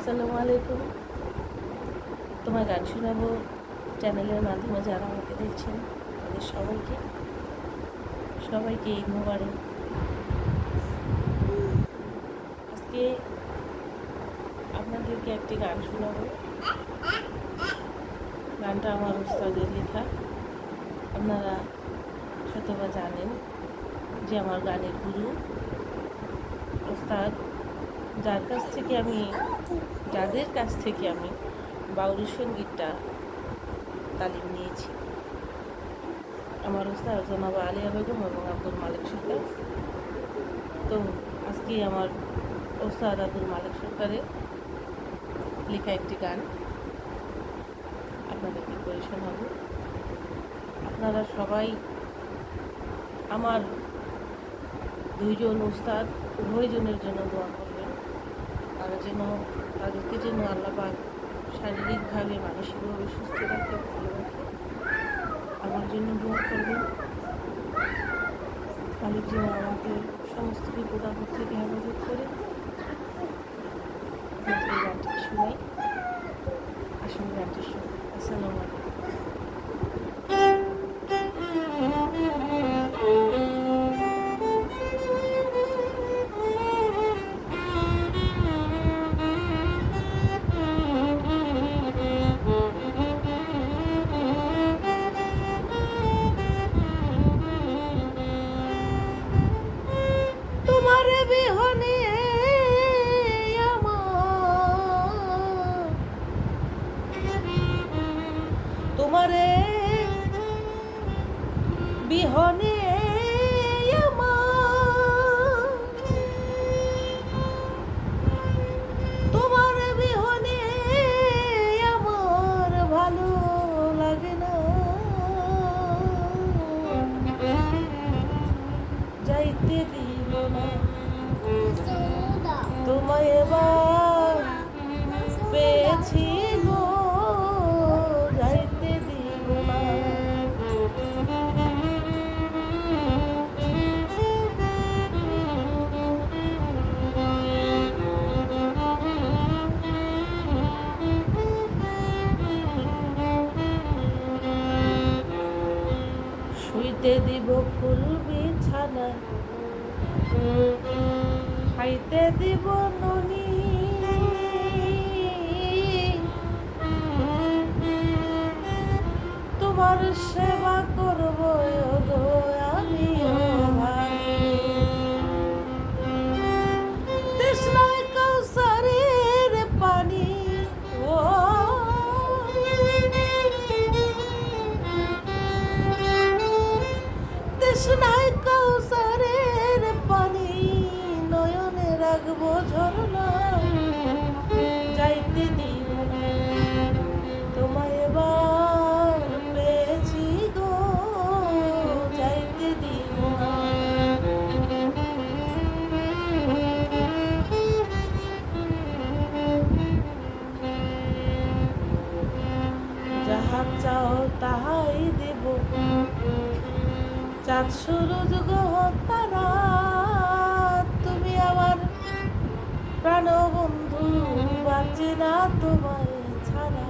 আসসালামু আলাইকুম। তোমার গান শোনাবো চ্যানেলের মাধ্যমে যারা আমাকে দেখছেন তাদের সবাইকে ঈদ মোবারক। আজকে আপনাদেরকে একটি গান শোনাবো। গানটা আমার উস্তাদের লেখা। আপনারা হয়তোবা জানেন যে আমার গানের গুরু উস্তাদ, যাদের কাছ থেকে আমি বাউল সঙ্গীতটা তালিম নিয়েছি, আমার উস্তাদ জনাব আলিয়া বেগম এবং আব্দুল মালিক সরকার। তো আজকে আমার উস্তাদ আব্দুল মালিক সরকারের লেখা একটি গান আপনাদেরকে করে শোনাবো। আপনারা সবাই আমার দুইজন উস্তাদ উভয়জনের জন্য দোয়া করবেন, তাদেরকে যেন আল্লাহ পাক শারীরিকভাবে মানসিকভাবে সুস্থ রাখে, ভালো রাখে। আমার জন্য দোয়া করবেন। মালিক যেন আমাকে সমস্ত বিপদ আপদ থেকে হেফাজত করে। গানটি শুনাই, আসুন গানটি শুনি। আসসালামু আলাইকুম। তোমার বিহনে তোমারে বিহনে তোমার বিহনে আমার ভালো লাগে না, যাইতে দিব না তোমায় এবার পেয়েছি গো, যাইতে দিব না। শুইতে দিব ফুল বিছানা, খাইতে দিব ননি, তোমার সেবা করব গো আমি ভাই। তৃষ্ণায় কাউসারের পানি, ও তৃষ্ণায় কাউসারের পানি, নয়নে রাখবো ঝরনা, যাইতে দিব না তোমায় এবার পেয়েছি গো, যাইতে দিব না। যাহা চাও তাহাই দেব, চাঁদ সূরজ গ্রহ তারা, তুমি আমার প্রাণ বন্ধু, বাঁচে না তোমায় ছাড়া।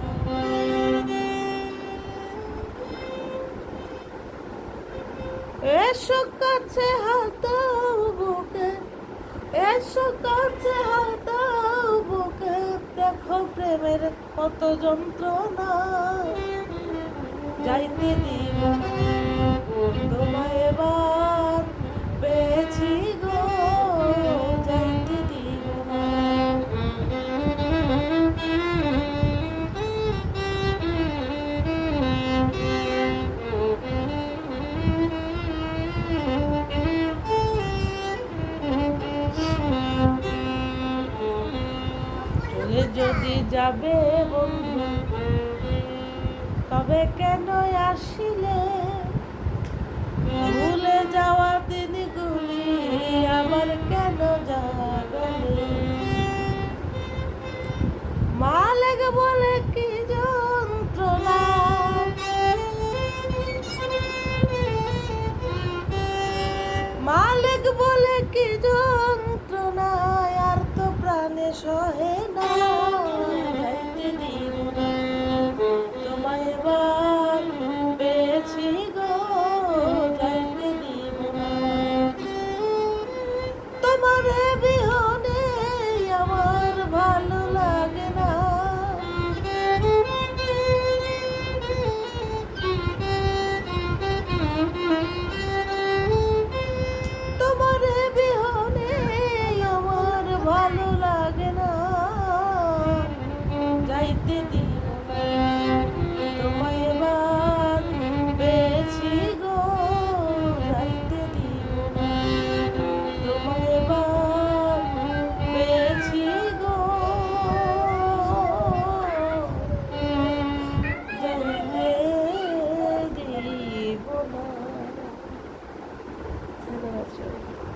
এসো কাছে হাতাও বুকে, এসো কাছে হাতাও বুকে, দেখো প্রেমের কত যন্ত্রণা, যাইতে দিব না তোমায় এবার পেয়েছি গো, যাইতে দিব না। চলে যদি যাবে বন্ধু, তবে কেন আসিলে, ভুলে যাওয়া